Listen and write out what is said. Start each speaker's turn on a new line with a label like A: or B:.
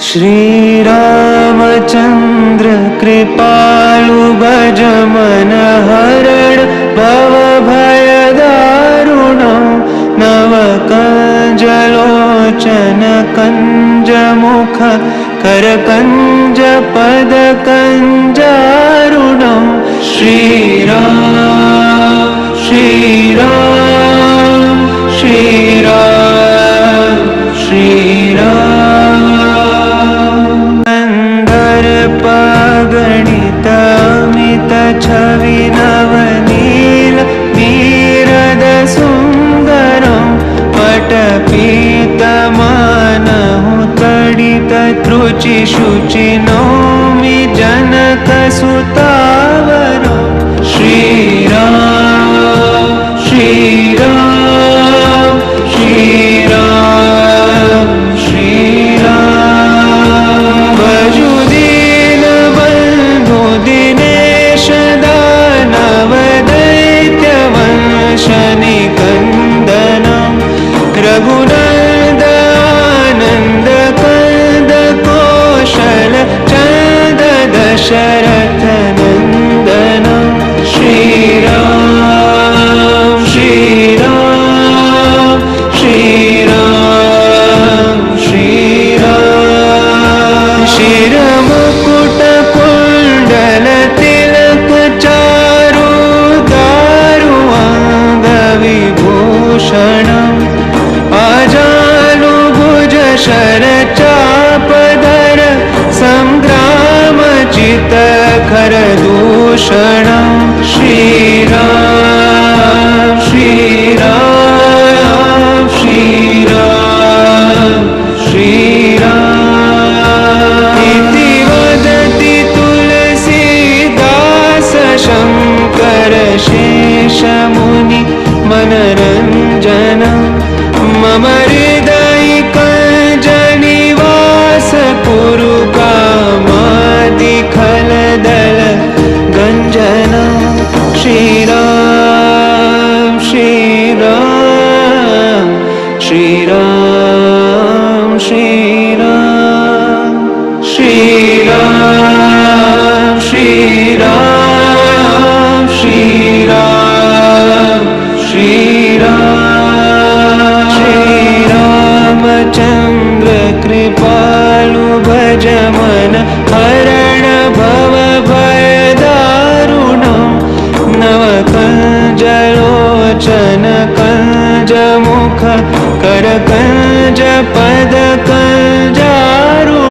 A: श्रीरामचन्द्र कृपालु भज मन हरण भव भय दारुणं नव कंज लोचन कंज मुख कर कंज पद कंजारुणं श्रीराम श्रीराम श्रीराम श्रीराम गणित अमित छवि नवनील नीरद सुंदरं पटपीतमानहु तडित त्रुचि शुचि नौमि जनक सुतावरं श्रीराम श्रीराम श्रीराम श्रीराम भजु दीन बंधु दिनेश दानव दैत्य वंश निकंदनं रघुनंद आनंद कंद कौशल चंद दशरथ नंदनं श्रीराम श्रीराम श्रीराम श्रीराम शिरमुकुट कुंडल तिलक चारु दारु अंग विभूषणम् आजानु भुज शर चापधर संग्राम चित खर दूषणं श्रीराम